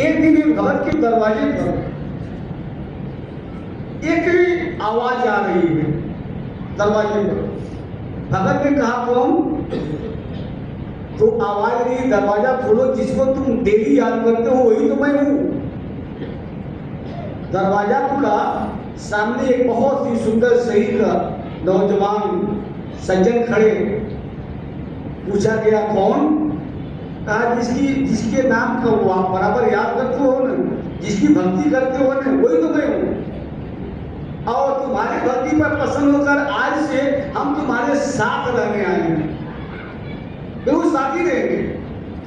एक दिन भगत के दरवाजे पर एक आवाज आ रही है। दरवाजे पर भगत ने कहा कौन? तो आवाज रही दरवाजा खोलो, जिसको तुम डेली याद करते हो वही तो मैं हूं। दरवाजा खुला, सामने एक बहुत ही सुंदर शरीर का नौजवान सज्जन खड़े। पूछा गया कौन? कहा जिसके नाम का वो आप बराबर याद करते हो ना, जिसकी भक्ति करते हो ना, वही तो मैं हूं। और तुम्हारी भक्ति पर प्रसन्न होकर आज से हम तुम्हारे साथ रहने आए हैं। बिल्कुल साथी रहेंगे,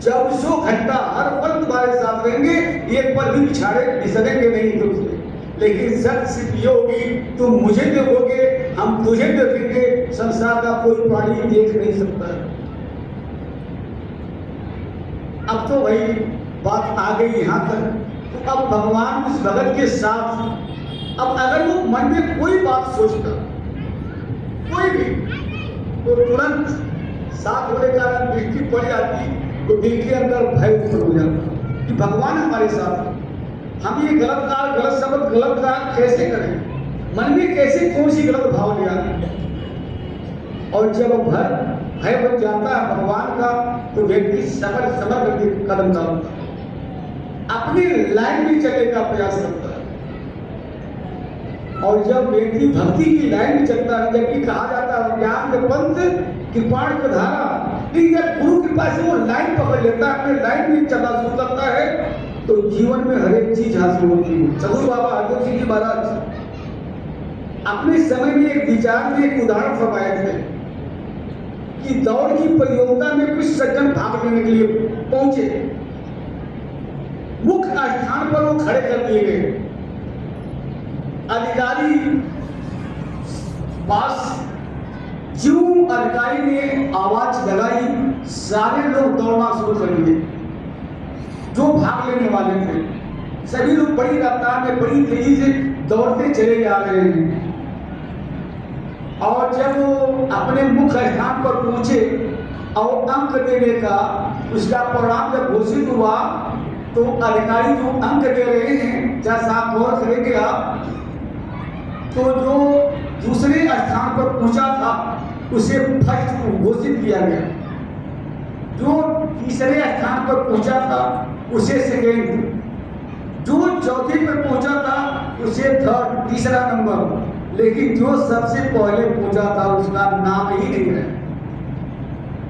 24 घंटा हर पल तुम्हारे साथ रहेंगे, एक पल भी बिछड़ेंगे नहीं तुमसे। लेकिन शर्त सिर्फ ये होगी, तुम मुझे देखोगे, हम तुझे देखेंगे, संसार का कोई प्राणी देख नहीं सकता। अब तो भाई बात आ गई यहाँ तक। तो अब भगवान उस भगत के साथ, अब अगर वो मन में कोई बात सोचता, कोई भी, तो तुरंत साथ होने का दृष्टि पड़ जाती, तो दिल के अंदर भय उत्पन्न हो जाता कि भगवान हमारे साथ, हम ये गलत काल, गलत शब्द, गलत काल कैसे करें, मन में कैसे कौन सी गलत भाव ले आए। और जब भय बन जाता है भगवान का, तो व्यक्ति समझ करके कदम डालता, अपनी लाइन में चलने का प्रयास करता है। और जब व्यक्ति भक्ति की लाइन में चलता है, जबकि कहा जाता है ज्ञान के पंथ कृपाण की धारा, लेकिन जब गुरु कृपा से वो लाइन पकड़ लेता है, अपने लाइन में चलना शुरू करता है, तो जीवन में हर एक चीज हासिल होती है। सदगुरु बाबा हरदेव सिंह जी महाराज अपने समय में एक विचार में एक उदाहरण फरमाए थे कि दौड़ की प्रतियोगिता में कुछ सज्जन भाग लेने के लिए पहुंचे। मुख्य स्थान पर वो खड़े कर दिए गए। अधिकारी पास ज्यों अधिकारी ने आवाज लगाई, सारे लोग दौड़ना शुरू कर दिए जो भाग लेने वाले थे। सभी लोग बड़ी रफ्तार में, बड़ी तेजी से दौड़ते चले जा रहे हैं। और जब वो अपने मुख्य स्थान पर पहुंचे और अंक देने का उसका परिणाम जब घोषित हुआ, तो अधिकारी जो अंक दे रहे हैं, जैसा आप गौर करेंगे आप, तो जो दूसरे स्थान पर पहुंचा था उसे फर्स्ट घोषित किया गया, जो तीसरे स्थान पर पहुंचा था उसे सेकेंड, जो चौथे पर पहुंचा था उसे थर्ड, तीसरा नंबर। लेकिन जो सबसे पहले पहुंचा था उसका नाम ही नहीं है,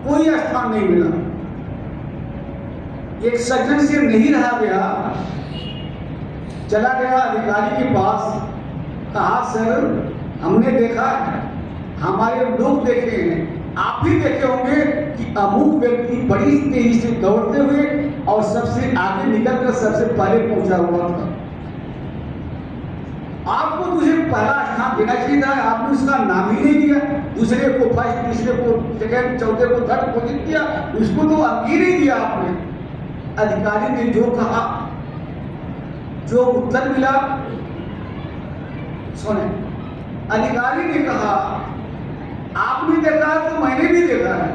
कोई स्थान नहीं मिला। एक सज्जन से नहीं रहा गया, चला गया अधिकारी के पास, कहा सर हमने देखा, हमारे लोग देखे हैं, आप भी देखे होंगे कि अमुक व्यक्ति बड़ी तेजी से दौड़ते हुए और सबसे आगे निकलकर सबसे पहले पहुंचा हुआ था। आपको तुझे पहला स्थान देना चाहिए था, आपने उसका नाम ही नहीं दिया। दूसरे को फर्स्ट, तीसरे को सेकंड, चौथे को थर्ड पोजीशन दिया, उसको तो अंक ही नहीं दिया आपने। अधिकारी ने जो कहा, जो उत्तर मिला, सुने, अधिकारी ने कहा आपने देखा है तो मैंने भी देखा है,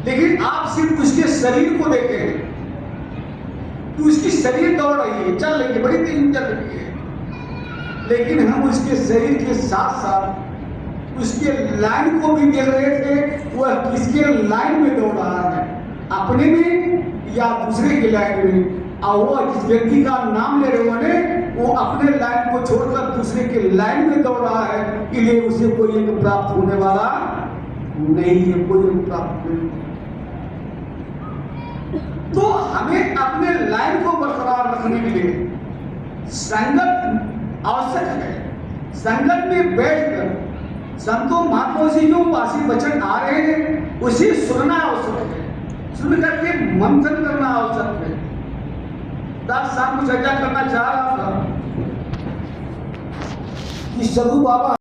लेकिन आप सिर्फ उसके शरीर को देखे हैं कि उसकी शरीर दौड़ रही है, चल रही है, बड़ी तेज चल रही है, लेकिन हम उसके शरीर के साथ साथ उसके लाइन को भी देख रहे थे, वह किसके लाइन में दौड़ रहा है, अपने में या दूसरे के लाइन में। और वो जिस व्यक्ति का नाम ले रहे हैं वो अपने लाइन को छोड़कर दूसरे के लाइन में दौड़ रहा है, इसलिए उसे कोई एक प्राप्त होने वाला नहीं है, कोई एक प्राप्त नहीं। तो हमें अपने लाइन को बरकरार रखने के लिए संगत आवश्यक है। संगत में बैठकर संतों महात्माओं से जो वासी वचन आ रहे हैं उसे सुनना आवश्यक है, सुन करके मंथन करना आवश्यक है। दास साहब को चर्चा करना चाह रहा था कि सदगुरु बाबा